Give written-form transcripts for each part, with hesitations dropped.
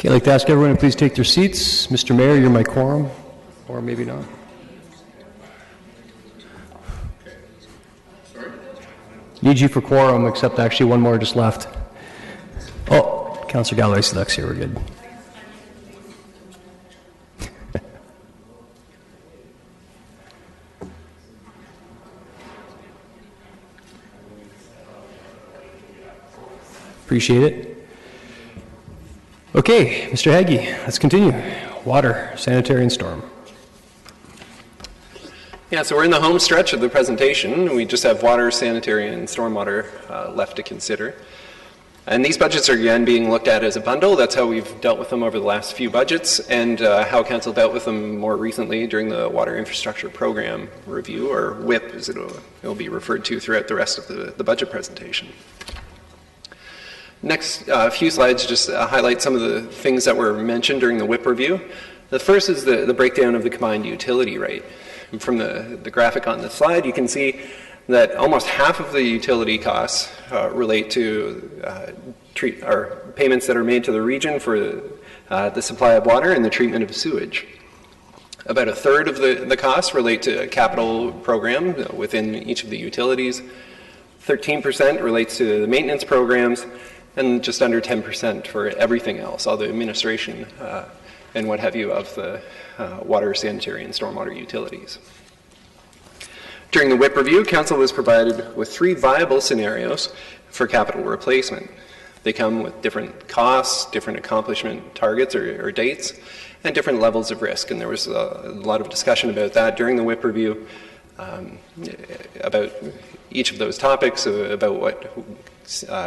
Okay, I'd like to ask everyone to please take their seats. Mr. Mayor, you're my quorum, or maybe not. Need you for quorum, except actually one more just left. Oh, Councillor Galloway selects here, we're good. Appreciate it. Okay, Mr. Haggie, let's continue. Water, sanitary, and storm. Yeah, so we're in the home stretch of the presentation. We just have water, sanitary, and stormwater left to consider. And these budgets are again being looked at as a bundle. That's how we've dealt with them over the last few budgets, and how Council dealt with them more recently during the Water Infrastructure Program review, or WIP as it'll be referred to throughout the rest of the budget presentation. Next few slides just highlight some of the things that were mentioned during the WIP review. The first is the breakdown of the combined utility rate. And from the graphic on the slide, you can see that almost half of the utility costs relate to payments that are made to the region for the supply of water and the treatment of sewage. About a third of the costs relate to a capital program within each of the utilities. 13% relates to the maintenance programs, and just under 10% for everything else, all the administration and what have you of the water, sanitary, and stormwater utilities. During the WIP review, Council was provided with 3 viable scenarios for capital replacement. They come with different costs, different accomplishment targets or dates, and different levels of risk. And there was a lot of discussion about that during the WIP review, about each of those topics, about what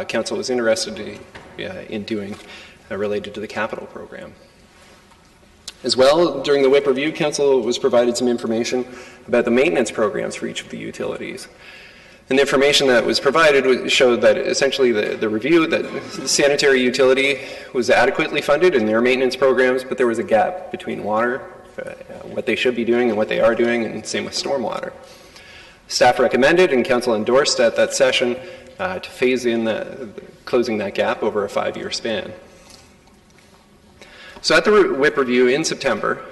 Council was interested in doing related to the capital program. As well, during the WIP review, Council was provided some information about the maintenance programs for each of the utilities. And the information that was provided showed that essentially the review that the sanitary utility was adequately funded in their maintenance programs, but there was a gap between water, what they should be doing and what they are doing, and same with stormwater. Staff recommended and Council endorsed at that session to phase in closing that gap over a 5-year span. So at the WIP review in September,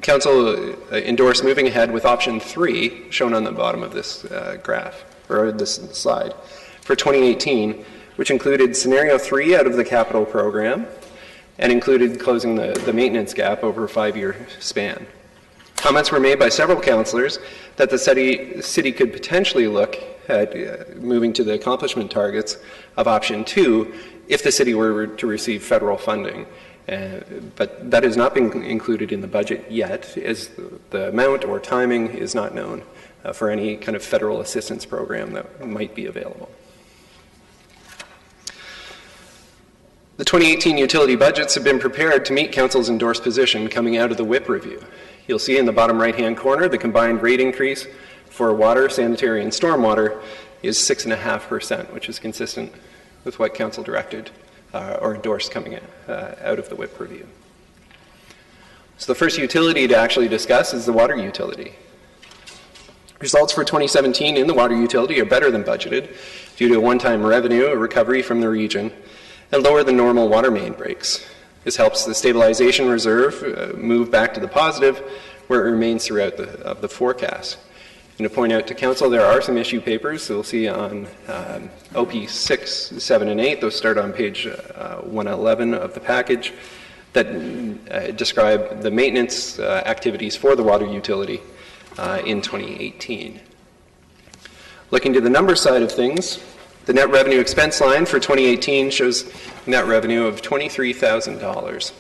Council endorsed moving ahead with option 3, shown on the bottom of this graph, or this slide, for 2018, which included scenario 3 out of the capital program and included closing the maintenance gap over a 5-year span. Comments were made by several councillors that the city could potentially look at moving to the accomplishment targets of option 2 if the city were to receive federal funding. But that has not been included in the budget yet, as the amount or timing is not known for any kind of federal assistance program that might be available. The 2018 utility budgets have been prepared to meet Council's endorsed position coming out of the WIP review. You'll see in the bottom right-hand corner the combined rate increase for water, sanitary, and stormwater is 6.5%, which is consistent with what Council directed or endorsed coming out of the WIP review. So the first utility to actually discuss is the water utility. Results for 2017 in the water utility are better than budgeted due to a one-time revenue, a recovery from the region, and lower than normal water main breaks. This helps the stabilization reserve move back to the positive, where it remains throughout the forecast. And to point out to Council, there are some issue papers you'll see on OP 6, 7, and 8. Those start on page 111 of the package that describe the maintenance activities for the water utility in 2018. Looking to the number side of things, the net revenue expense line for 2018 shows net revenue of $23,000.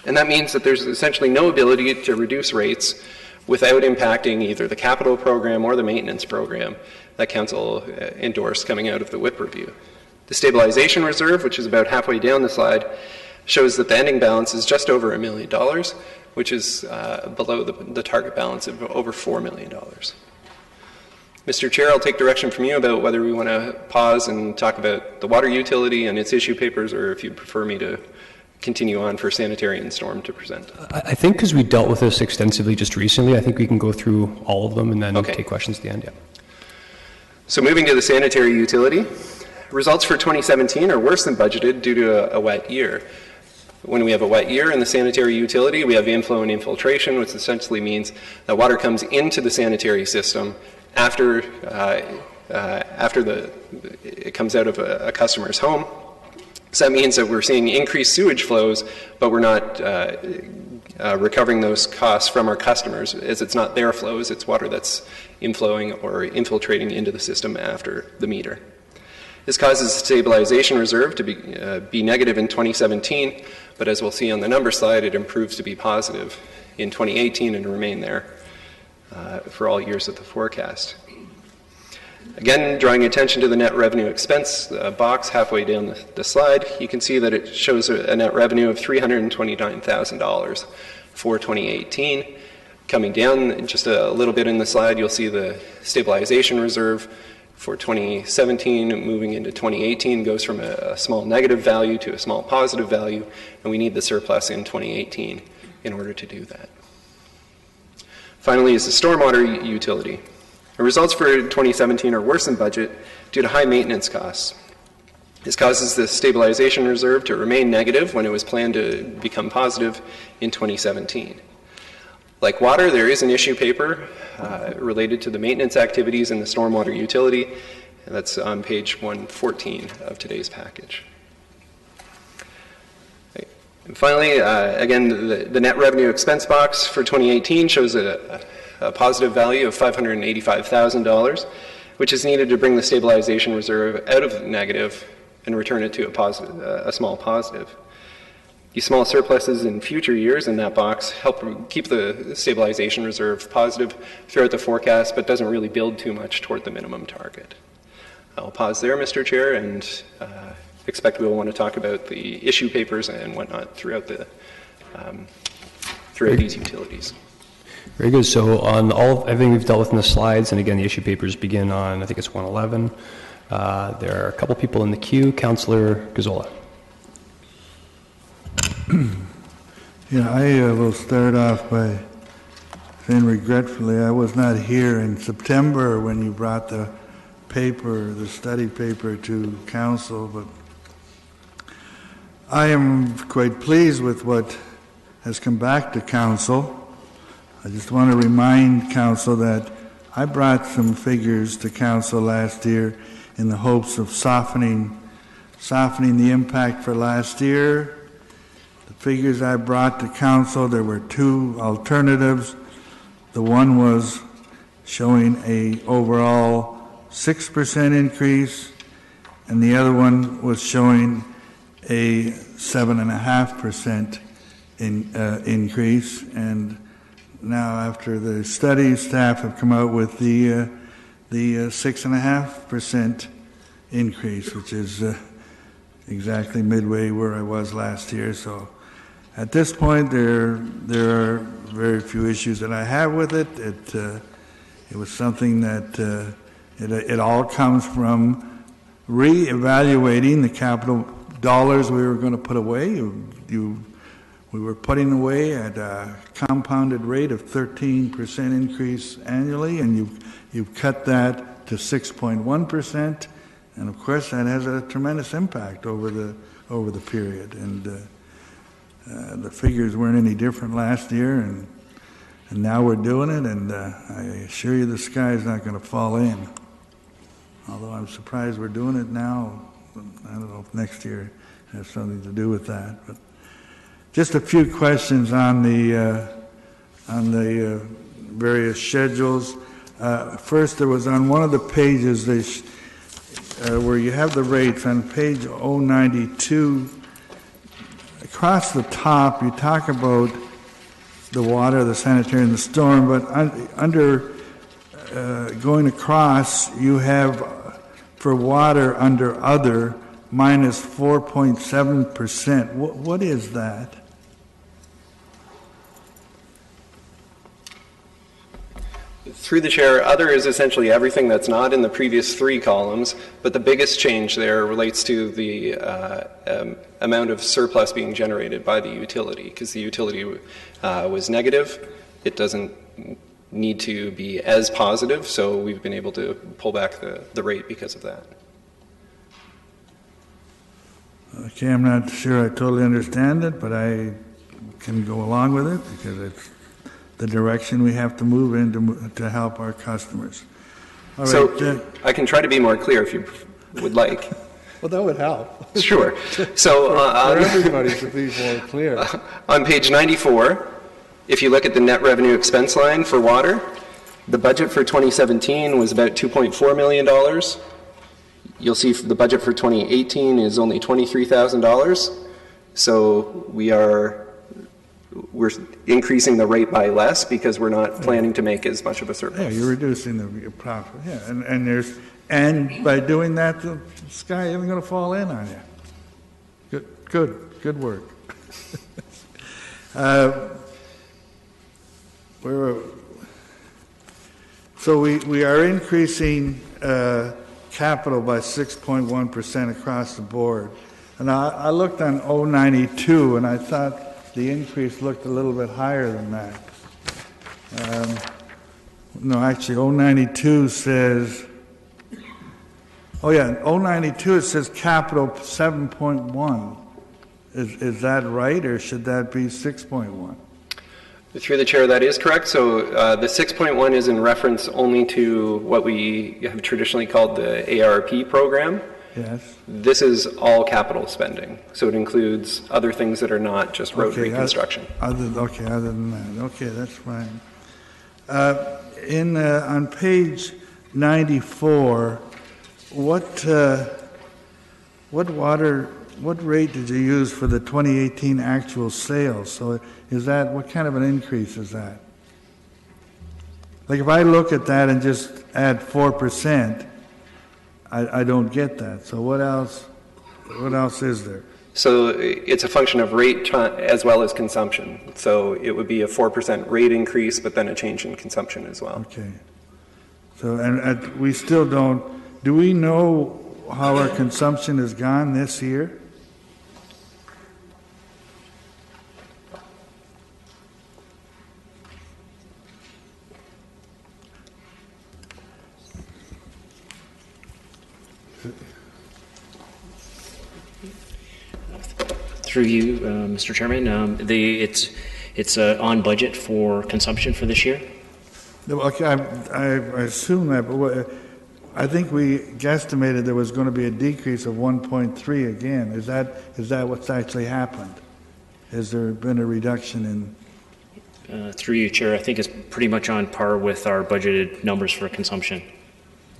And that means that there's essentially no ability to reduce rates without impacting either the capital program or the maintenance program that Council endorsed coming out of the WIP review. The stabilization reserve, which is about halfway down the slide, shows that the ending balance is just over $1 million, which is below the target balance of over $4 million. Mr. Chair, I'll take direction from you about whether we want to pause and talk about the water utility and its issue papers, or if you'd prefer me to continue on for sanitary and storm to present. I think because we dealt with this extensively just recently, I think we can go through all of them and then take questions at the end. Yeah. So moving to the sanitary utility, results for 2017 are worse than budgeted due to a wet year. When we have a wet year in the sanitary utility, we have inflow and infiltration, which essentially means that water comes into the sanitary system after it comes out of a customer's home. So that means that we're seeing increased sewage flows, but we're not recovering those costs from our customers, as it's not their flows, it's water that's inflowing or infiltrating into the system after the meter. This causes the stabilization reserve to be negative in 2017, but as we'll see on the number slide, it improves to be positive in 2018 and remain there for all years of the forecast. Again, drawing attention to the net revenue expense box halfway down the slide, you can see that it shows a net revenue of $329,000 for 2018. Coming down just a little bit in the slide, you'll see the stabilization reserve for 2017 moving into 2018 goes from a small negative value to a small positive value, and we need the surplus in 2018 in order to do that. Finally is the stormwater utility. The results for 2017 are worse than budget due to high maintenance costs. This causes the stabilization reserve to remain negative when it was planned to become positive in 2017. Like water, there is an issue paper related to the maintenance activities in the stormwater utility, and that's on page 114 of today's package. And finally, again, the net revenue expense box for 2018 shows a positive value of $585,000, which is needed to bring the stabilization reserve out of negative and return it to a small positive. These small surpluses in future years in that box help keep the stabilization reserve positive throughout the forecast, but doesn't really build too much toward the minimum target. I'll pause there, Mr. Chair, and expect we'll want to talk about the issue papers and whatnot throughout these utilities. Very good. So on everything we've dealt with in the slides, and again, the issue papers begin on, I think it's 111. There are a couple people in the queue. Councillor Gazzola. Yeah, I will start off by saying regretfully I was not here in September when you brought the study paper to council, but I am quite pleased with what has come back to council. I just want to remind council that I brought some figures to council last year in the hopes of softening the impact for last year. The figures I brought to council, there were two alternatives. The one was showing a overall 6% increase, and the other one was showing a 7.5% increase. And now, after the study, staff have come out with the 6.5% increase, which is exactly midway where I was last year. So, at this point, there are very few issues that I have with it. It was something that it all comes from re-evaluating the capital dollars we were going to put away. We were putting away at a compounded rate of 13% increase annually, and you've cut that to 6.1%, and of course that has a tremendous impact over the period. And the figures weren't any different last year, and now we're doing it, and I assure you the sky's not going to fall in. Although I'm surprised we're doing it now. I don't know if next year has something to do with that, but. Just a few questions on the various schedules. First, there was on one of the pages where you have the rates on page 092. Across the top, you talk about the water, the sanitary, and the storm, but under going across, you have for water under other minus 4.7%. What is that? Through the chair, other is essentially everything that's not in the previous three columns, but the biggest change there relates to the amount of surplus being generated by the utility, because the utility was negative. It doesn't need to be as positive, so we've been able to pull back the rate because of that. Okay, I'm not sure I totally understand it, but I can go along with it because it's the direction we have to move in to help our customers. All right, So I can try to be more clear if you would like. well, that would help. Sure. So For everybody to be more clear. on page 94, if you look at the net revenue expense line for water, the budget for 2017 was about $2.4 million. You'll see the budget for 2018 is only $23,000. So we're increasing the rate by less because we're not planning to make as much of a surplus. Yeah, you're reducing the profit, yeah, and by doing that, the sky isn't going to fall in on you. Good work. So we are increasing capital by 6.1% across the board. And I looked on 092 and I thought the increase looked a little bit higher than that. No, actually 092 says, 092 it says capital 7.1. Is that right, or should that be 6.1? Through the chair, that is correct. So the 6.1 is in reference only to what we have traditionally called the ARP program. Yes. This is all capital spending. So it includes other things that are not just road reconstruction. Other than that. Okay, that's fine. On page 94, what rate did you use for the 2018 actual sales? So what kind of an increase is that? Like if I look at that and just add 4%, I don't get that. So what else is there? So it's a function of rate as well as consumption. So it would be a 4% rate increase, but then a change in consumption as well. Okay. So, and we still do we know how our consumption has gone this year? Through you, Mr. Chairman, it's on budget for consumption for this year. Okay, I assume that, but I think we guesstimated there was going to be a decrease of 1.3 again. Is that what's actually happened? Has there been a reduction in? Through you, Chair, I think it's pretty much on par with our budgeted numbers for consumption.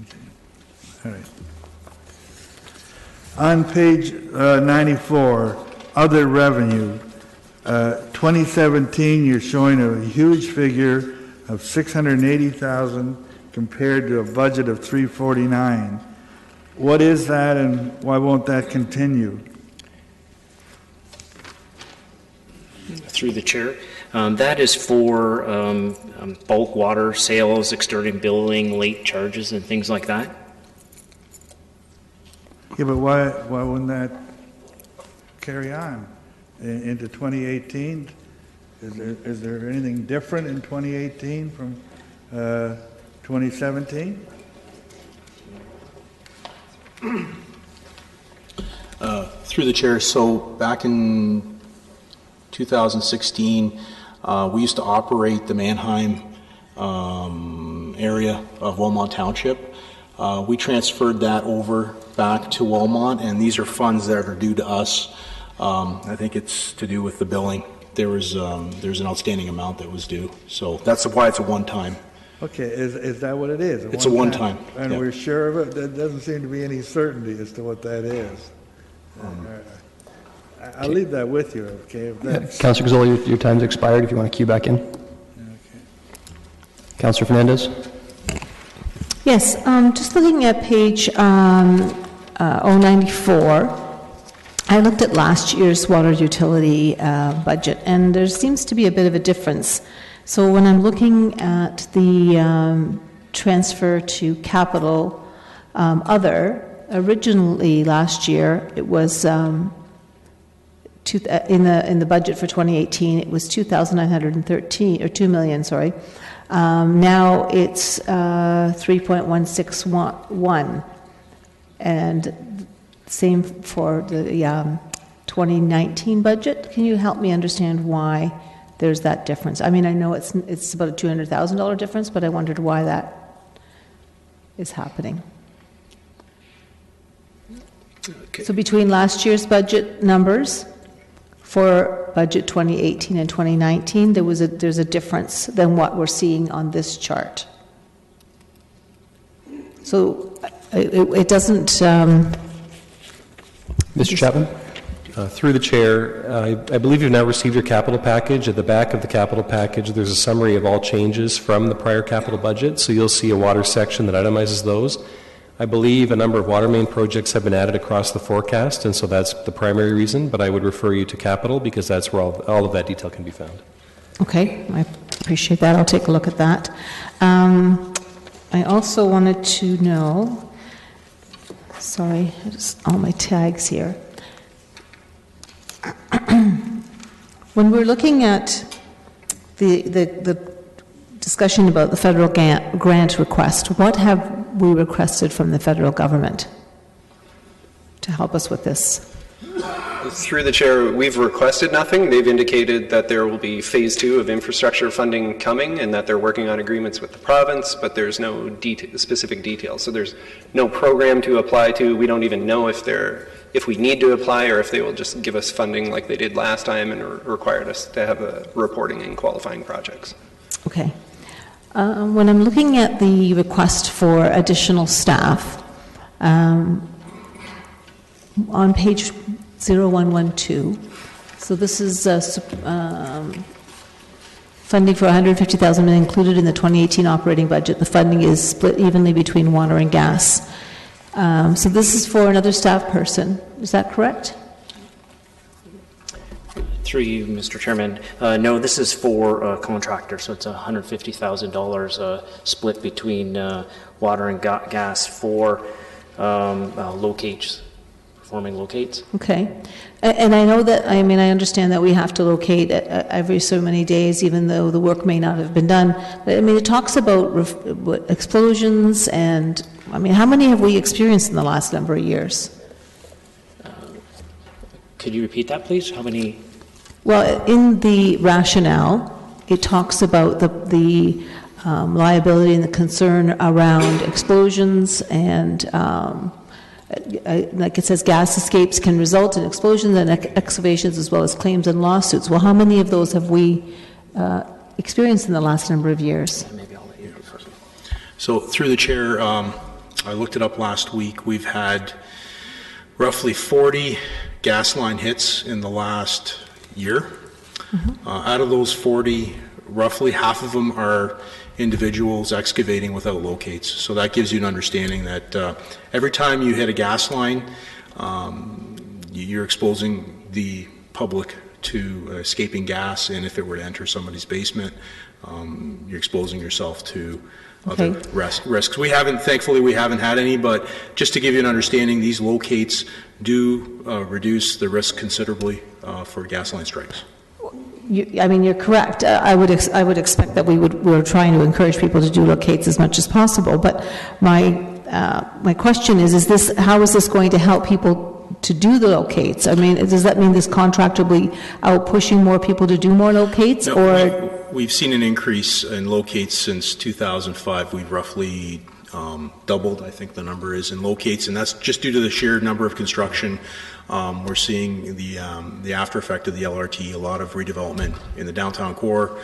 Okay. All right. On page 94, other revenue, 2017, you're showing a huge figure of $680,000 compared to a budget of $349,000. What is that, and why won't that continue? Through the chair, that is for bulk water sales, extorting billing, late charges, and things like that. Yeah, but why wouldn't that carry on into 2018? Is there anything different in 2018 from 2017? Through the chair, so back in 2016, we used to operate the Mannheim area of Wilmot Township. We transferred that over back to Wilmot, and these are funds that are due to us. I think it's to do with the billing. There's an outstanding amount that was due, so that's why it's a one-time. Okay, is that what it is? It's a one-time. And yeah. We're sure of it? There doesn't seem to be any certainty as to what that is. I'll leave that with you, okay? If that's, Councillor Gazzola, your time's expired if you want to queue back in. okay. Councillor Fernandez? Yes, just looking at page 094, I looked at last year's water utility budget, and there seems to be a bit of a difference. So when I'm looking at the transfer to capital originally last year it was in the budget for 2018 it was 2,913 or 2 million, sorry. Now it's 3.161, and same for the 2019 budget. Can you help me understand why there's that difference? I mean, I know it's about a $200,000 difference, but I wondered why that is happening. Okay. So between last year's budget numbers for budget 2018 and 2019, there's a difference than what we're seeing on this chart. So it doesn't... Mr. Chapman? Through the chair, I believe you've now received your capital package. At the back of the capital package, there's a summary of all changes from the prior capital budget, so you'll see a water section that itemizes those. I believe a number of water main projects have been added across the forecast, and so that's the primary reason, but I would refer you to capital because that's where all of that detail can be found. Okay, I appreciate that. I'll take a look at that. I also wanted to know, sorry, all my tags here. When we're looking at the discussion about the federal grant request, what have we requested from the federal government to help us with this? Through the chair, we've requested nothing. They've indicated that there will be phase 2 of infrastructure funding coming and that they're working on agreements with the province, but there's no specific details. So there's no program to apply to. We don't even know if we need to apply or if they will just give us funding like they did last time and required us to have a reporting and qualifying projects. Okay. When I'm looking at the request for additional staff, on page 0112, so this is funding for $150,000 included in the 2018 operating budget. The funding is split evenly between water and gas. So this is for another staff person. Is that correct? Through you, Mr. Chairman. No, this is for a contractor, so it's $150,000 split between water and gas for locates, performing locates. Okay. And I know that, I understand that we have to locate every so many days, even though the work may not have been done. But, it talks about explosions and, how many have we experienced in the last number of years? Could you repeat that, please? How many? Well, in the rationale, it talks about the liability and the concern around explosions and, like it says, gas escapes can result in explosions and excavations as well as claims and lawsuits. Well, how many of those have we experienced in the last number of years? Maybe I'll let you go first. So through the chair, I looked it up last week. We've had roughly 40 gas line hits in the last year. Mm-hmm. Out of those 40, roughly half of them are individuals excavating without locates. So that gives you an understanding that every time you hit a gas line, you're exposing the public to escaping gas, and if it were to enter somebody's basement, you're exposing yourself to other risks. Thankfully we haven't had any, but just to give you an understanding, these locates do reduce the risk considerably for gas line strikes. You're correct. I would expect that we're trying to encourage people to do locates as much as possible. But my question is how is this going to help people to do the locates? Does that mean this contractor will be out pushing more people to do more locates, or? We've seen an increase in locates since 2005. We've roughly doubled, I think the number is, in locates, and that's just due to the sheer number of construction. We're seeing the after effect of the LRT, a lot of redevelopment in the downtown core.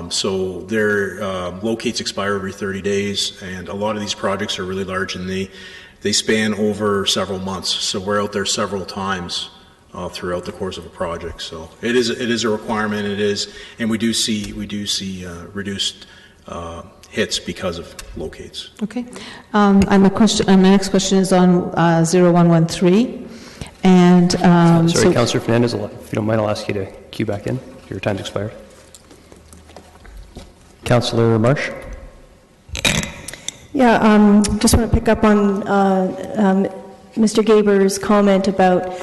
So their locates expire every 30 days, and a lot of these projects are really large, and they span over several months. So we're out there several times throughout the course of a project. So it is a requirement. It is, and we do see reduced hits because of locates. Okay. My next question is on 0113. And sorry, Councillor Fernandez, if you don't mind, I'll ask you to queue back in. Your time's expired. Councillor Marsh. Yeah, just want to pick up on Mr. Gaber's comment about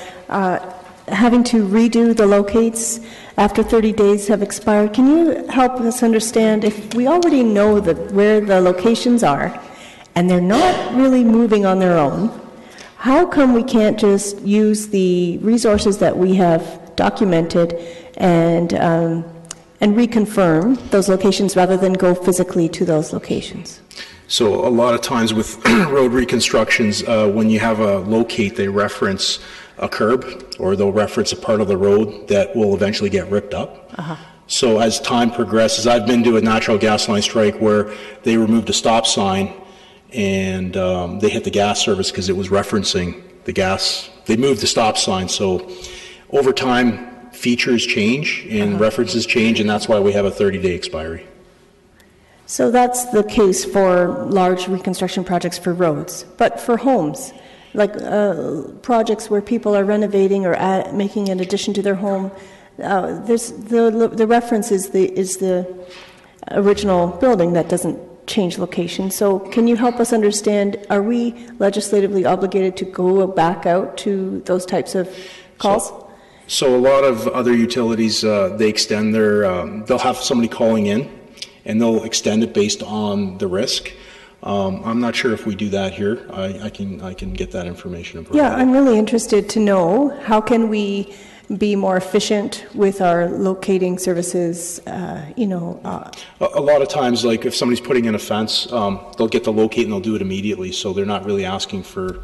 having to redo the locates after 30 days have expired. Can you help us understand, if we already know where the locations are and they're not really moving on their own, how come we can't just use the resources that we have documented and reconfirm those locations rather than go physically to those locations? So a lot of times with road reconstructions, when you have a locate, they reference a curb, or they'll reference a part of the road that will eventually get ripped up. So as time progresses, I've been to a natural gas line strike where they removed a stop sign and they hit the gas service because it was referencing the gas. They moved the stop sign. So over time, features change and references change, and that's why we have a 30-day expiry. So that's the case for large reconstruction projects for roads. But for homes, like projects where people are renovating or making an addition to their home, there's the reference is the original building that doesn't change location. So can you help us understand, are we legislatively obligated to go back out to those types of calls? So a lot of other utilities, they extend their, they'll have somebody calling in and they'll extend it based on the risk. I'm not sure if we do that here. I can get that information. Yeah, I'm really interested to know, how can we be more efficient with our locating services, A lot of times, like if somebody's putting in a fence, they'll get the locate and they'll do it immediately, so they're not really asking for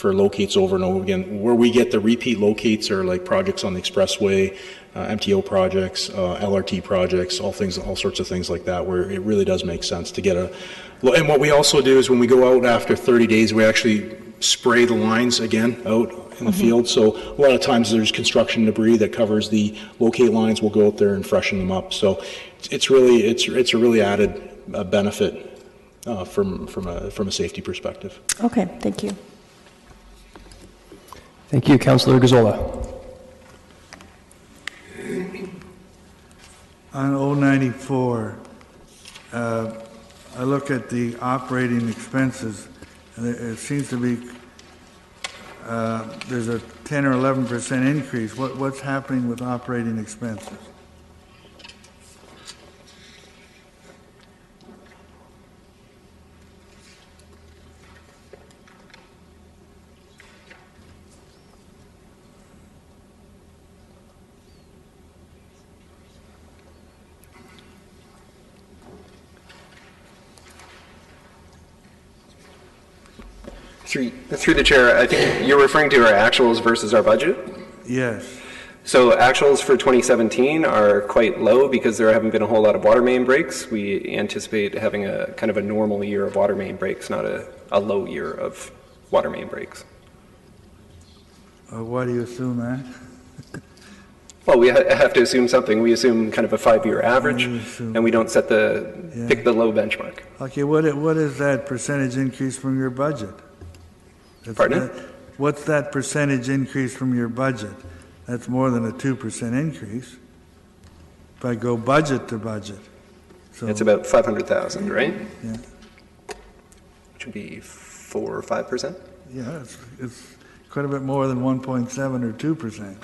locates over and over again. Where we get the repeat locates are like projects on the expressway, MTO projects, LRT projects, all sorts of things like that, where it really does make sense to get and what we also do is when we go out after 30 days, we actually spray the lines again out in the field. So a lot of times there's construction debris that covers the locate lines. We'll go out there and freshen them up. So it's a really added benefit from a safety perspective. Okay, thank you. Thank you, Councillor Gazzola. On 094, I look at the operating expenses, and it seems to be there's a 10 or 11% increase. What's happening with operating expenses? Through the chair, I think you're referring to our actuals versus our budget? Yes. So actuals for 2017 are quite low because there haven't been a whole lot of water main breaks. We anticipate having a kind of a normal year of water main breaks, not a low year of water main breaks. Why do you assume that? Well, we have to assume something. We assume kind of a 5-year average, and we don't pick the low benchmark. Okay, what is that percentage increase from your budget? Pardon? What's that percentage increase from your budget? That's more than a 2% increase. If I go budget to budget. So it's about 500,000, right? Yeah. Which would be 4 or 5%? Yeah, it's quite a bit more than 1.7 or 2%.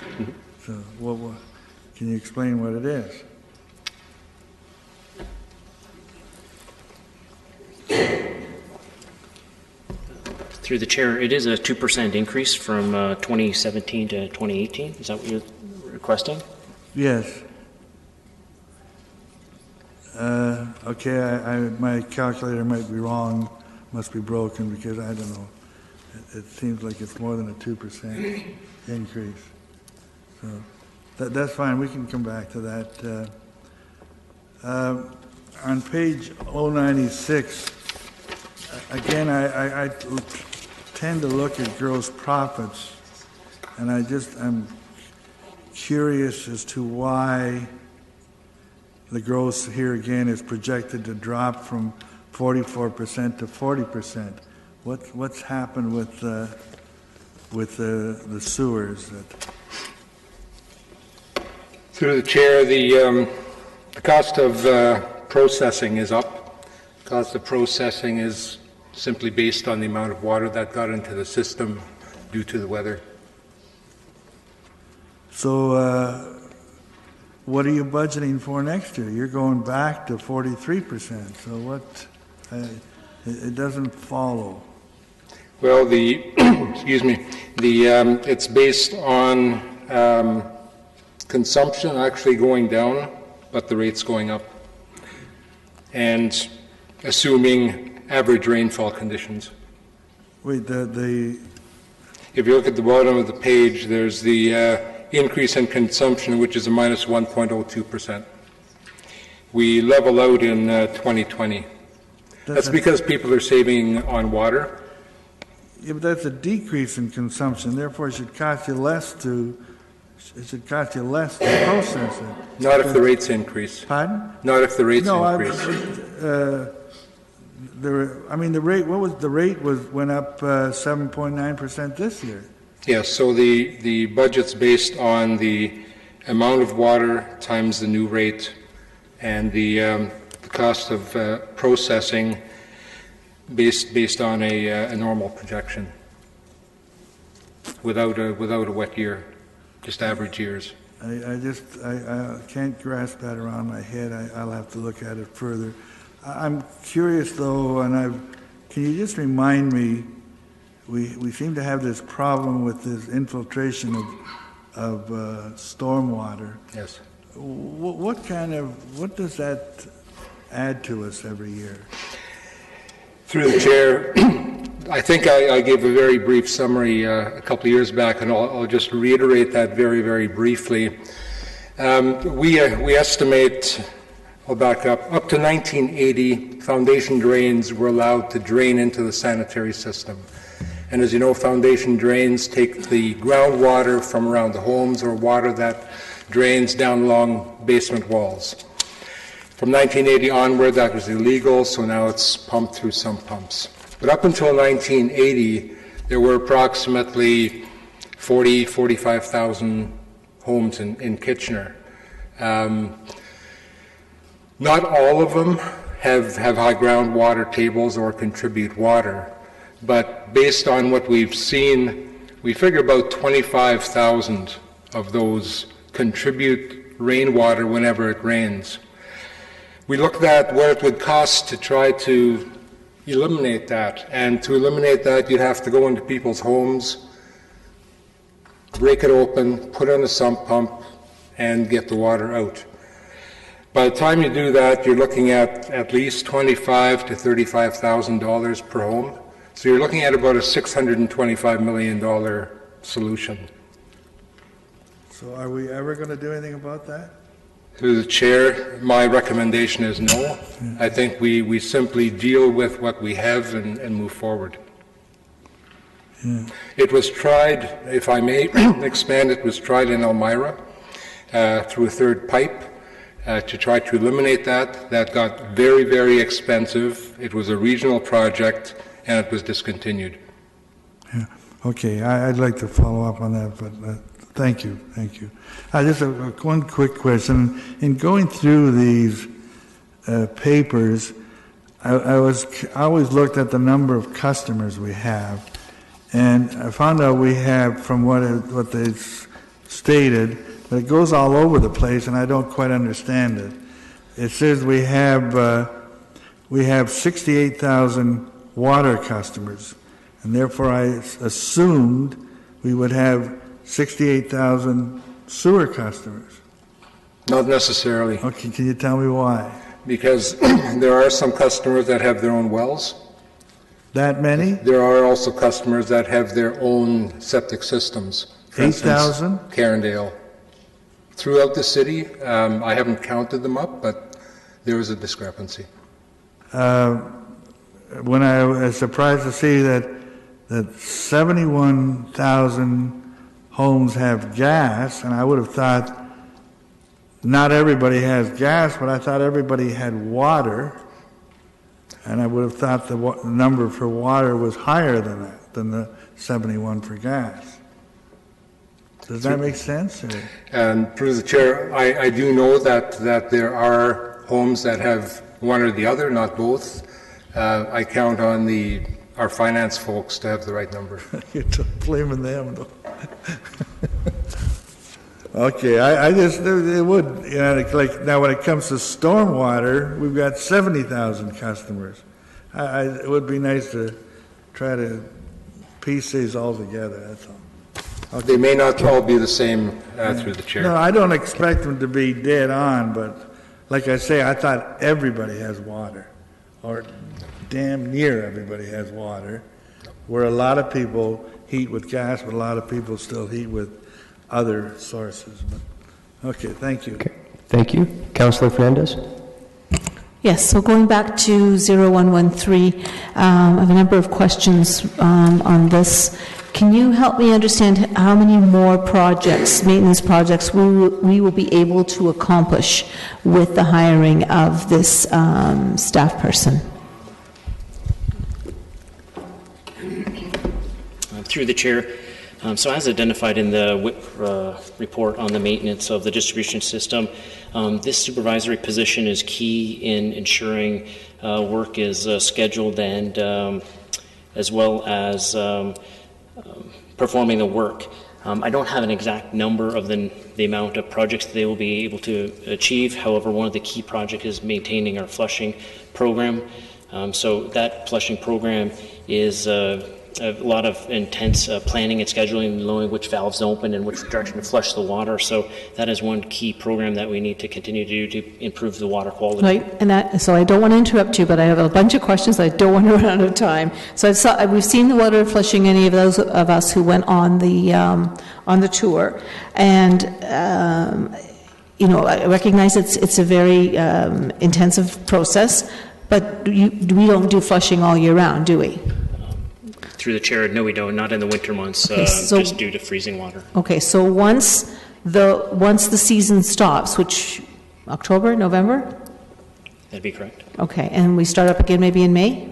So what, can you explain what it is? Through the chair, it is a 2% increase from 2017 to 2018. Is that what you're requesting? Yes. Okay, my calculator might be wrong, must be broken, because I don't know. It seems like it's more than a 2% increase. So that's fine. We can come back to that. On page 096, again, I tend to look at gross profits, and I'm curious as to why the gross here again is projected to drop from 44% to 40%. What's happened with the sewers? Through the chair, the cost of processing is up. Cost of processing is simply based on the amount of water that got into the system due to the weather. So what are you budgeting for next year? You're going back to 43%. So what? It doesn't follow. Well, excuse me, it's based on consumption actually going down, but the rate's going up. And assuming average rainfall conditions. Wait, If you look at the bottom of the page, there's the increase in consumption, which is a minus 1.02%. We level out in 2020. That's because people are saving on water. Yeah, but that's a decrease in consumption, therefore it should cost you less to process it. Not if the rates increase. Pardon? Not if the rates No, increase. the rate, what was, the rate went up 7.9% this year. Yes, so the budget's based on the amount of water times the new rate and the cost of processing based on a normal projection without a wet year, just average years. I can't grasp that around my head. I'll have to look at it further. I'm curious though, can you just remind me, we seem to have this problem with this infiltration of stormwater. Yes. What does that add to us every year? Through the chair, I think I gave a very brief summary a couple of years back, and I'll just reiterate that very, very briefly. We estimate, I'll back up to 1980, foundation drains were allowed to drain into the sanitary system. And as you know, foundation drains take the groundwater from around the homes or water that drains down along basement walls. From 1980 onward, that was illegal, so now it's pumped through some pumps. But up until 1980, there were approximately 45,000 homes in Kitchener. Not all of them have high groundwater tables or contribute water, but based on what we've seen, we figure about 25,000 of those contribute rainwater whenever it rains. We looked at what it would cost to try to eliminate that, and to eliminate that you'd have to go into people's homes, break it open, put on a sump pump, and get the water out. By the time you do that, you're looking at least $25,000 to $35,000 per home. So you're looking at about a $625 million solution. So are we ever going to do anything about that? Through the chair, my recommendation is no. I think we simply deal with what we have and move forward. Yeah. It was tried, if I may expand, it was tried in Elmira through a third pipe to try to eliminate that. That got very, very expensive. It was a regional project and it was discontinued. Yeah. Okay, I'd like to follow up on that, but thank you. Just one quick question. In going through these papers, I always looked at the number of customers we have, and I found out we have, from what they stated, that it goes all over the place, and I don't quite understand it. It says we have 68,000 water customers, and therefore I assumed we would have 68,000 sewer customers. Not necessarily. Okay, can you tell me why? Because there are some customers that have their own wells. That many? There are also customers that have their own septic systems. 8,000? Carindale. Throughout the city, I haven't counted them up, but there is a discrepancy. When I was surprised to see that 71,000 homes have gas, and I would have thought not everybody has gas, but I thought everybody had water, and I would have thought the number for water was higher than that, than the 71 for gas. Does that make sense? And through the chair, I do know that there are homes that have one or the other, not both. I count on our finance folks to have the right number. You're blaming them, though. Okay, I just, it would, like, now when it comes to stormwater, we've got 70,000 customers. It would be nice to try to pieces altogether, that's all. They may not all be the same through the chair. No, I don't expect them to be dead on, but like I say, I thought everybody has water, or damn near everybody has water, where a lot of people heat with gas, but a lot of people still heat with other sources. But, okay, thank you. Okay, thank you. Councillor Fernandez? Yes, so going back to 0113, I have a number of questions on this. Can you help me understand how many more projects, maintenance projects, we will be able to accomplish with the hiring of this staff person? Through the chair, so as identified in the WIP report on the maintenance of the distribution system, this supervisory position is key in ensuring work is scheduled and as well as performing the work. I don't have an exact number of the amount of projects that they will be able to achieve. However, one of the key projects is maintaining our flushing program. So that flushing program is a lot of intense planning and scheduling, knowing which valves to open and which direction to flush the water. So that is one key program that we need to continue to do to improve the water quality. Right, and so I don't want to interrupt you, but I have a bunch of questions. I don't want to run out of time. So we've seen the water flushing. Any of those of us who went on the tour, and I recognize it's a very intensive process, but we don't do flushing all year round, do we? Through the chair, no, we don't. Not in the winter months, Okay, just due to freezing water. Okay, so once the season stops, which October, November? That'd be correct. Okay, and we start up again maybe in May?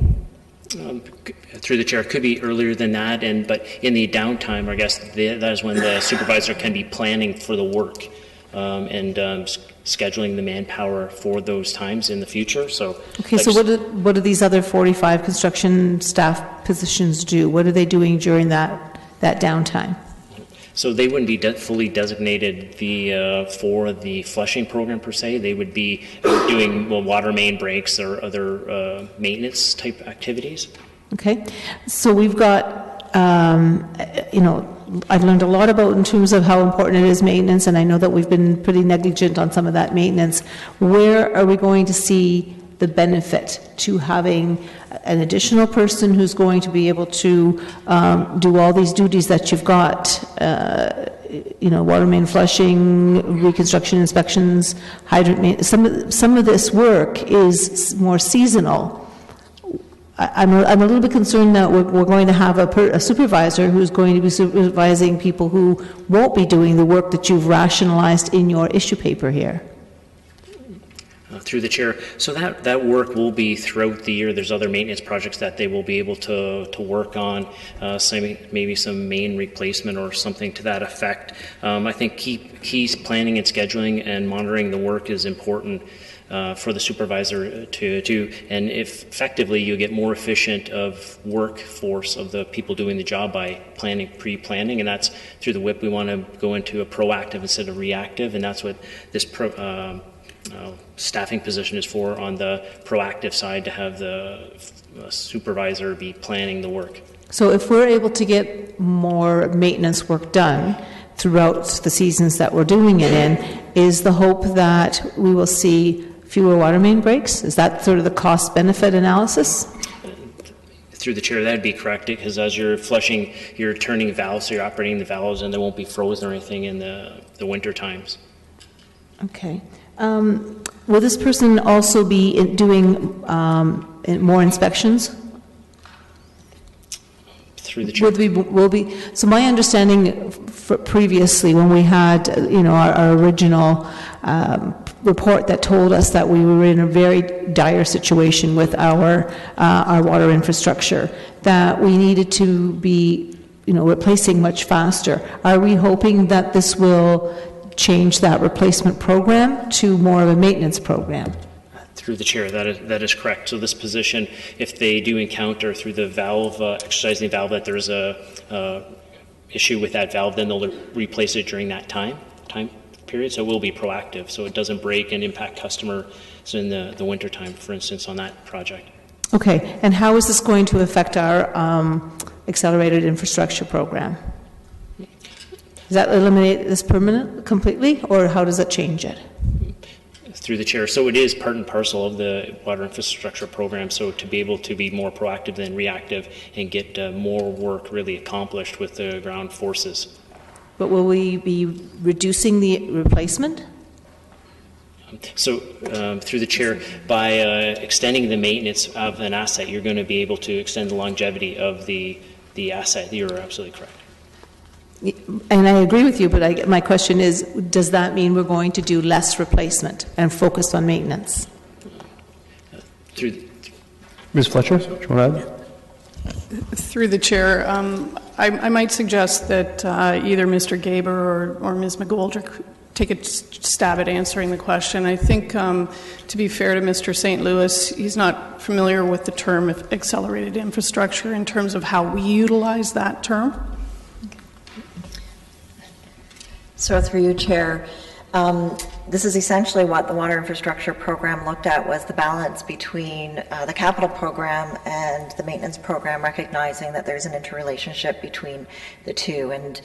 Through the chair, it could be earlier than that, but in the downtime, I guess that is when the supervisor can be planning for the work and scheduling the manpower for those times in the future. So, okay, so what do these other 45 construction staff positions do? What are they doing during that downtime? So they wouldn't be fully designated for the flushing program per se. They would be doing water main breaks or other maintenance type activities. Okay, so we've got, I've learned a lot about in terms of how important it is maintenance, and I know that we've been pretty negligent on some of that maintenance. Where are we going to see the benefit to having an additional person who's going to be able to do all these duties that you've got, water main flushing, reconstruction inspections, hydrant maintenance? Some of this work is more seasonal. I'm a little bit concerned that we're going to have a supervisor who's going to be supervising people who won't be doing the work that you've rationalized in your issue paper here. Through the chair, so that work will be throughout the year. There's other maintenance projects that they will be able to work on, maybe some main replacement or something to that effect. I think key planning and scheduling and monitoring the work is important for the supervisor to do, and if effectively you get more efficient of workforce of the people doing the job by pre-planning, and that's through the WIP. We want to go into a proactive instead of reactive, and that's what this staffing position is for, on the proactive side, to have the supervisor be planning the work. So if we're able to get more maintenance work done throughout the seasons that we're doing it in, is the hope that we will see fewer water main breaks? Is that sort of the cost-benefit analysis? Through the chair, that'd be correct, because as you're flushing, you're turning valves, so you're operating the valves, and they won't be frozen or anything in the winter times. Okay. Will this person also be doing more inspections? Through the chair. So my understanding previously, when we had our original report that told us that we were in a very dire situation with our water infrastructure, that we needed to be replacing much faster. Are we hoping that this will change that replacement program to more of a maintenance program? Through the chair, that is correct. So this position, if they do encounter through the valve, exercising the valve, that there's a issue with that valve, then they'll replace it during that time period. So it will be proactive, so it doesn't break and impact customers in the winter time, for instance, on that project. Okay, and how is this going to affect our accelerated infrastructure program. Does that eliminate this completely, or how does it change it? Through the chair, so it is part and parcel of the water infrastructure program, so to be able to be more proactive than reactive and get more work really accomplished with the ground forces. But will we be reducing the replacement? So through the chair, by extending the maintenance of an asset, you're going to be able to extend the longevity of the asset. You're absolutely correct. And I agree with you, but my question is, does that mean we're going to do less replacement and focus on maintenance? Ms. Fletcher, do you want to add? Through the chair, I might suggest that either Mr. Gaber or Ms. McGoldrick take a stab at answering the question. I think, to be fair to Mr. St. Louis, he's not familiar with the term of accelerated infrastructure in terms of how we utilize that term. So through you, Chair, this is essentially what the Water Infrastructure Program looked at, was the balance between the capital program and the maintenance program, recognizing that there's an interrelationship between the two. And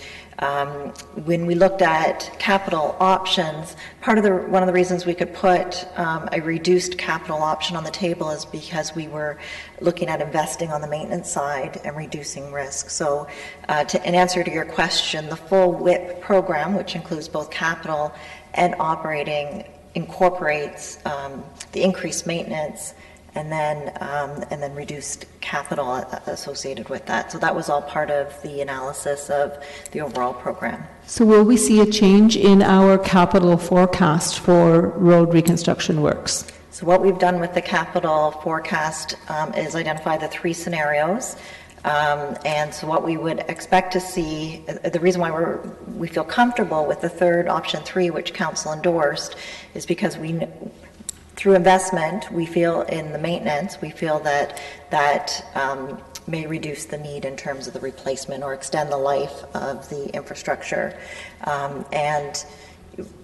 when we looked at capital options, one of the reasons we could put a reduced capital option on the table is because we were looking at investing on the maintenance side and reducing risk. So in answer to your question, the full WIP program, which includes both capital and operating, incorporates the increased maintenance and then reduced capital associated with that. So that was all part of the analysis of the overall program. So will we see a change in our capital forecast for road reconstruction works? So what we've done with the capital forecast is identify the 3 scenarios. And so what we would expect to see, the reason why we feel comfortable with the third option 3, which council endorsed, is because through investment, we feel in the maintenance, we feel that may reduce the need in terms of the replacement or extend the life of the infrastructure. And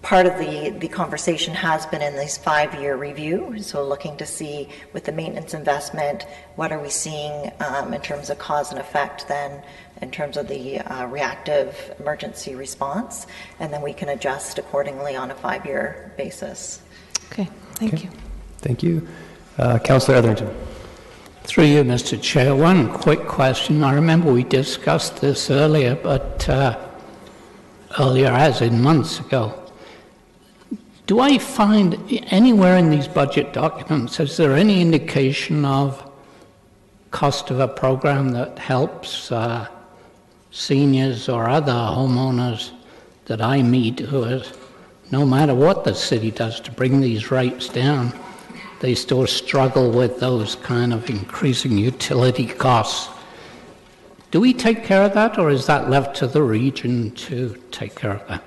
part of the conversation has been in this 5-year review, so looking to see with the maintenance investment, what are we seeing in terms of cause and effect then in terms of the reactive emergency response, and then we can adjust accordingly on a 5-year basis. Okay, thank you. Thank you. Councillor Etherington. Through you, Mr. Chair, one quick question. I remember we discussed this earlier, but earlier as in months ago. Do I find anywhere in these budget documents, is there any indication of cost of a program that helps seniors or other homeowners that I meet who is, no matter what the city does to bring these rates down, they still struggle with those kind of increasing utility costs? Do we take care of that, or is that left to the region to take care of that?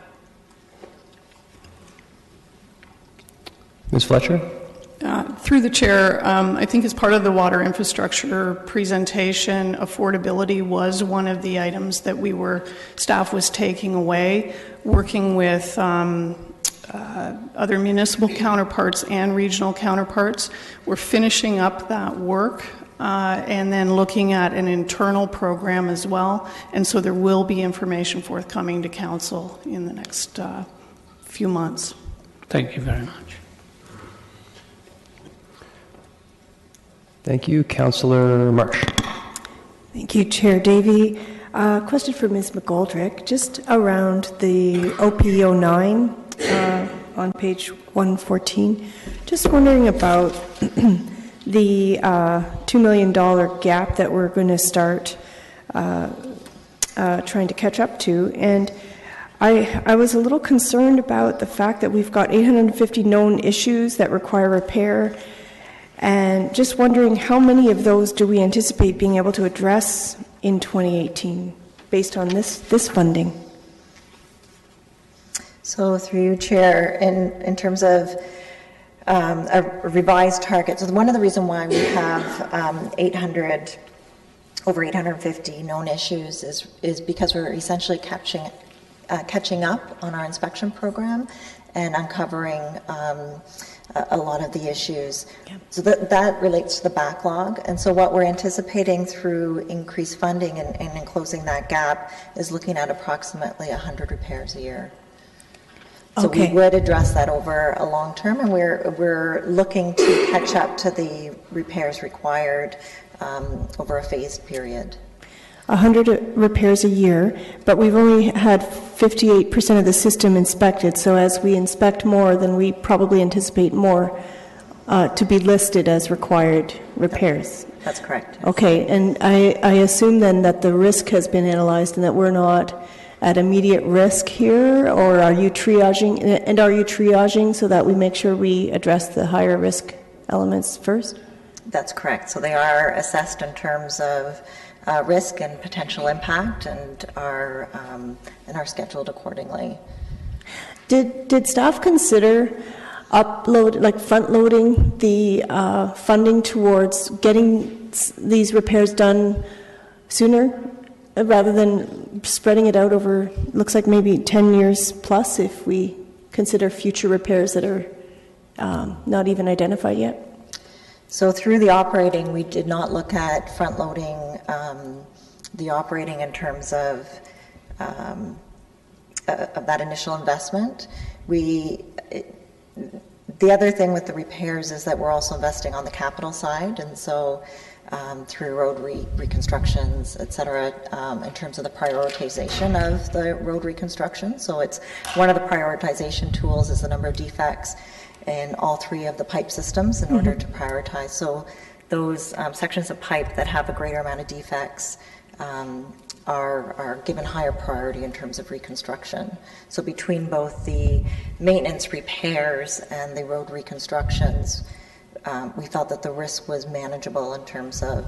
Ms. Fletcher? Through the chair, I think as part of the water infrastructure presentation, affordability was one of the items that staff was taking away, working with other municipal counterparts and regional counterparts. We're finishing up that work and then looking at an internal program as well. And so there will be information forthcoming to council in the next few months. Thank you very much. Thank you. Councillor Marsh. Thank you, Chair Davey. Question for Ms. McGoldrick, just around the OP09 on page 114. Just wondering about the $2 million gap that we're going to start trying to catch up to. And I was a little concerned about the fact that we've got 850 known issues that require repair, and just wondering how many of those do we anticipate being able to address in 2018 based on this funding? So through you, Chair, in terms of a revised target, so one of the reasons why we have over 850 known issues is because we're essentially catching up on our inspection program and uncovering a lot of the issues. So that relates to the backlog. And so what we're anticipating through increased funding and in closing that gap is looking at approximately 100 repairs a year. So we would address that over a long term, and we're looking to catch up to the repairs required over a phased period. 100 repairs a year, but we've only had 58% of the system inspected. So as we inspect more, then we probably anticipate more to be listed as required repairs. That's correct. Okay, and I assume then that the risk has been analyzed and that we're not at immediate risk here, or are you triaging? And are you triaging so that we make sure we address the higher risk elements first? That's correct. So they are assessed in terms of risk and potential impact, and are scheduled accordingly. Did staff consider front loading the funding towards getting these repairs done sooner, rather than spreading it out over, looks like maybe 10 years plus, if we consider future repairs that are not even identified yet? So through the operating, we did not look at front-loading the operating in terms of that initial investment. The other thing with the repairs is that we're also investing on the capital side, and so through road reconstructions, et cetera, in terms of the prioritization of the road reconstruction. So it's one of the prioritization tools is the number of defects in all three of the pipe systems in order to prioritize. So those sections of pipe that have a greater amount of defects are given higher priority in terms of reconstruction. So between both the maintenance repairs and the road reconstructions, we felt that the risk was manageable in terms of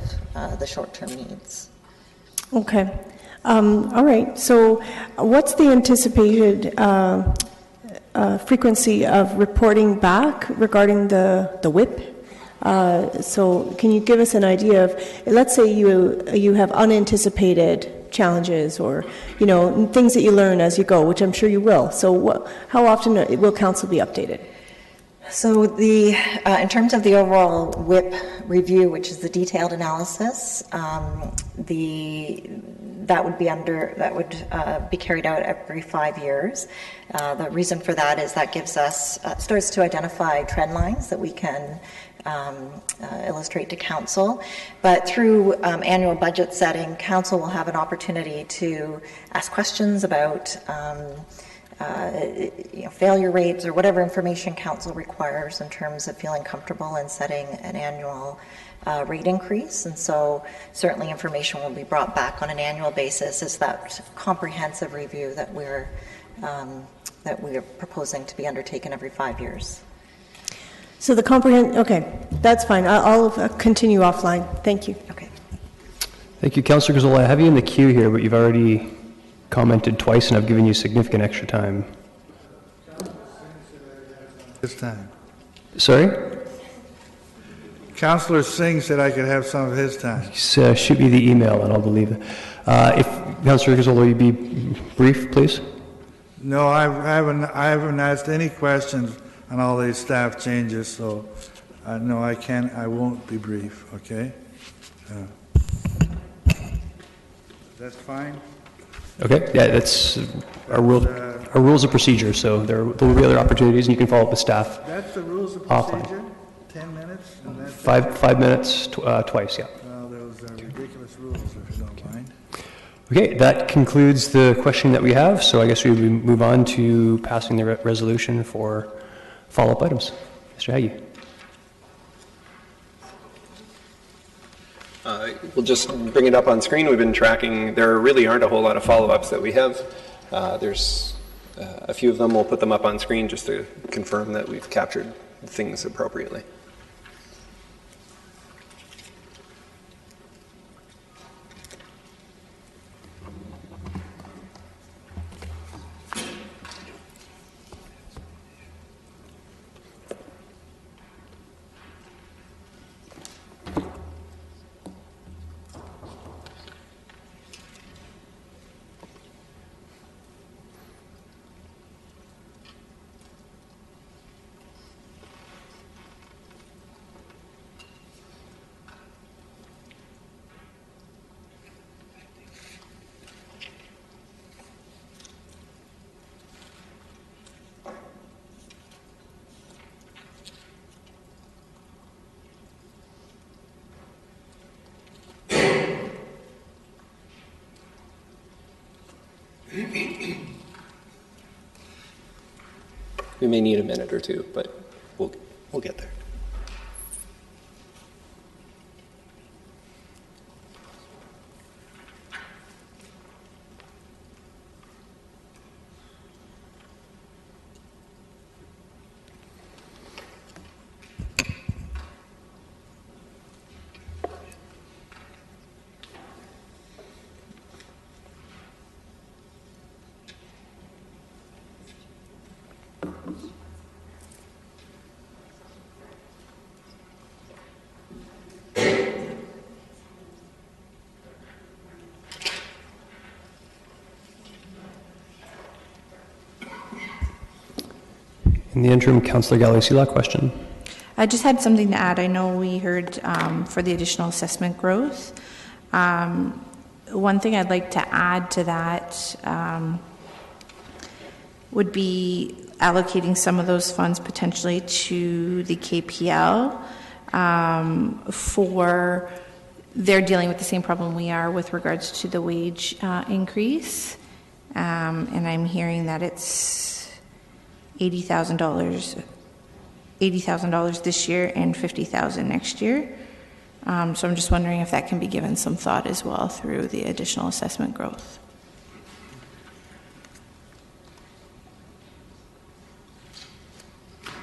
the short-term needs. Okay. All right. So what's the anticipated frequency of reporting back regarding the WIP? So can you give us an idea of, let's say you have unanticipated challenges, or things that you learn as you go, which I'm sure you will. So how often will council be updated? So in terms of the overall WIP review, which is the detailed analysis, that would be carried out every 5 years. The reason for that is that gives us starts to identify trend lines that we can illustrate to council. But through annual budget setting, council will have an opportunity to ask questions about failure rates or whatever information council requires in terms of feeling comfortable in setting an annual rate increase. And so certainly information will be brought back on an annual basis as that comprehensive review that we're proposing to be undertaken every 5 years. So okay, that's fine. I'll continue offline. Thank you. Okay. Thank you, Councillor Gazzola. I have you in the queue here, but you've already commented twice, and I've given you significant extra time. This time. Sorry? Councillor Singh said I could have some of his time. Shoot me the email, and I'll believe it. If Councillor Gazzola, you'd be brief, please. No, I haven't asked any questions on all these staff changes, so no, I won't be brief, okay? That's fine? Okay, yeah, that's our rules of procedure, so there will be other opportunities, and you can follow up with staff. That's the rules of offline. procedure? 10 minutes? And that's 5 minutes, twice, yeah. Well, those are ridiculous rules, if you don't mind. Okay, that concludes the question that we have, so I guess we would move on to passing the resolution for follow-up items. Mr. Haggie. We'll just bring it up on screen. We've been tracking. There really aren't a whole lot of follow-ups that we have. There's a few of them. We'll put them up on screen just to confirm that we've captured things appropriately. We may need a minute or two, but we'll get there. In the interim, Councillor Galley-Sula, question. I just had something to add. I know we heard for the additional assessment growth. One thing I'd like to add to that would be allocating some of those funds potentially to the KPL for they're dealing with the same problem we are with regards to the wage increase. And I'm hearing that it's $80,000 this year and $50,000 next year. So I'm just wondering if that can be given some thought as well through the additional assessment growth.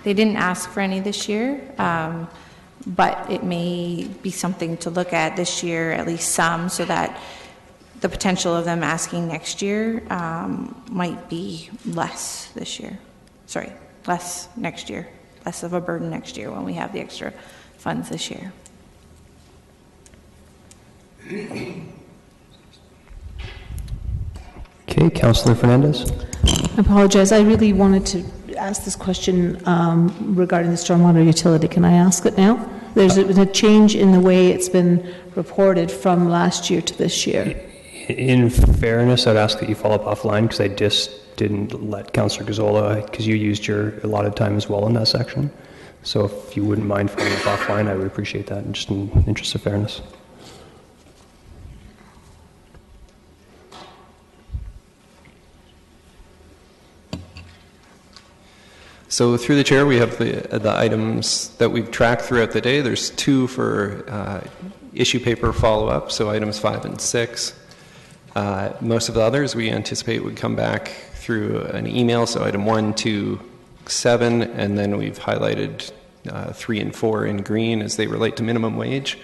They didn't ask for any this year, but it may be something to look at this year, at least some, so that the potential of them asking next year might be less this year. Sorry, less next year, less of a burden next year when we have the extra funds this year. Okay, Councillor Fernandez. I apologize. I really wanted to ask this question regarding the stormwater utility. Can I ask it now? There's been a change in the way it's been reported from last year to this year. In fairness, I'd ask that you follow up offline because I just didn't let Councillor Gazzola, because you used your allotted time as well in that section. So if you wouldn't mind following up offline, I would appreciate that, just in the interest of fairness. So through the chair, we have the items that we've tracked throughout the day. There's 2 for issue paper follow-up, so items 5 and 6. Most of the others we anticipate would come back through an email, so item 1 to 7, and then we've highlighted 3 and 4 in green as they relate to minimum wage,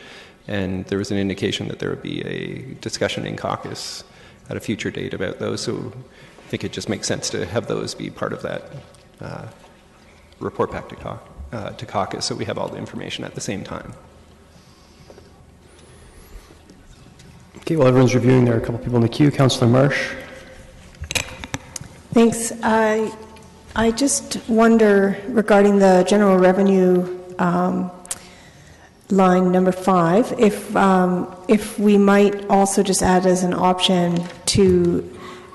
and there was an indication that there would be a discussion in caucus at a future date about those, so I think it just makes sense to have those be part of that report back to caucus, so we have all the information at the same time. Okay, while everyone's reviewing, there are a couple people in the queue. Councillor Marsh. Thanks. I just wonder regarding the general revenue line number 5, if we might also just add as an option to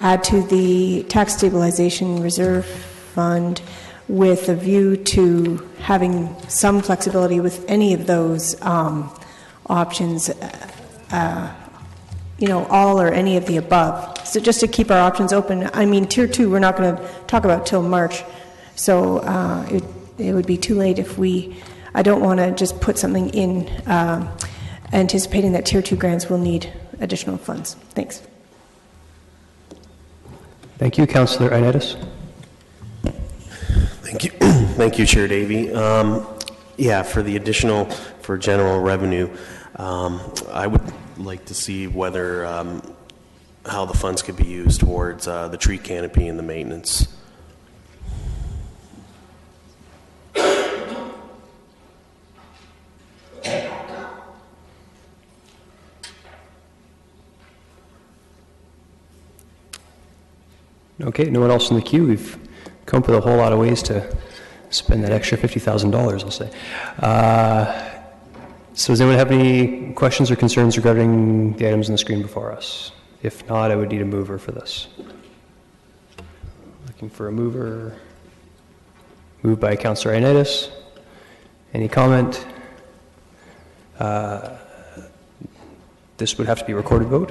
add to the tax stabilization reserve fund with a view to having some flexibility with any of those options, all or any of the above. So just to keep our options open. I mean, Tier 2 we're not going to talk about till March, so it would be too late if I don't want to just put something in anticipating that Tier 2 grants will need additional funds. Thanks. Thank you. Councillor Ioannidis. Thank you. Thank you, Chair Davey. For the additional, for general revenue, I would like to see whether, how the funds could be used towards the tree canopy and the maintenance. Okay, no one else in the queue. We've come up with a whole lot of ways to spend that extra $50,000, I'll say. So does anyone have any questions or concerns regarding the items on the screen before us? If not, I would need a mover for this. Looking for a mover. Moved by Councillor Ioannidis. Any comment? This would have to be a recorded vote.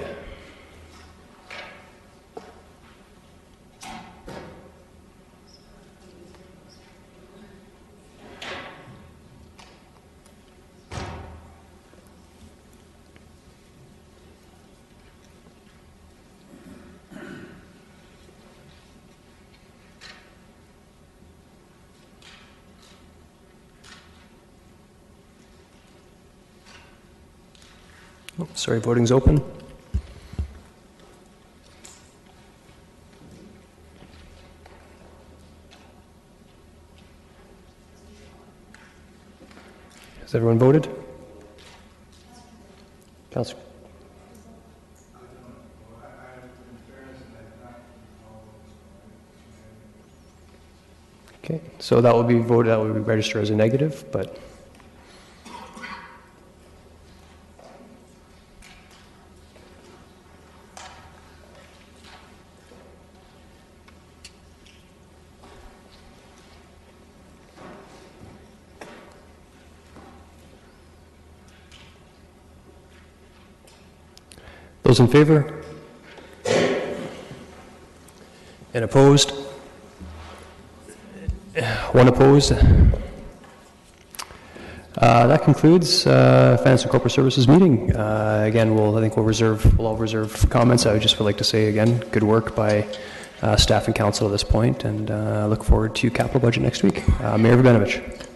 Oh, sorry, voting's open. Has everyone voted? Councillor. Okay, so that will be voted, that will be registered as a negative, but those in favor? And opposed? One opposed. That concludes Finance and Corporate Services meeting. Again, we'll all reserve comments. I would like to say again, good work by staff and council at this point, and look forward to capital budget next week. Mayor Rabinovich.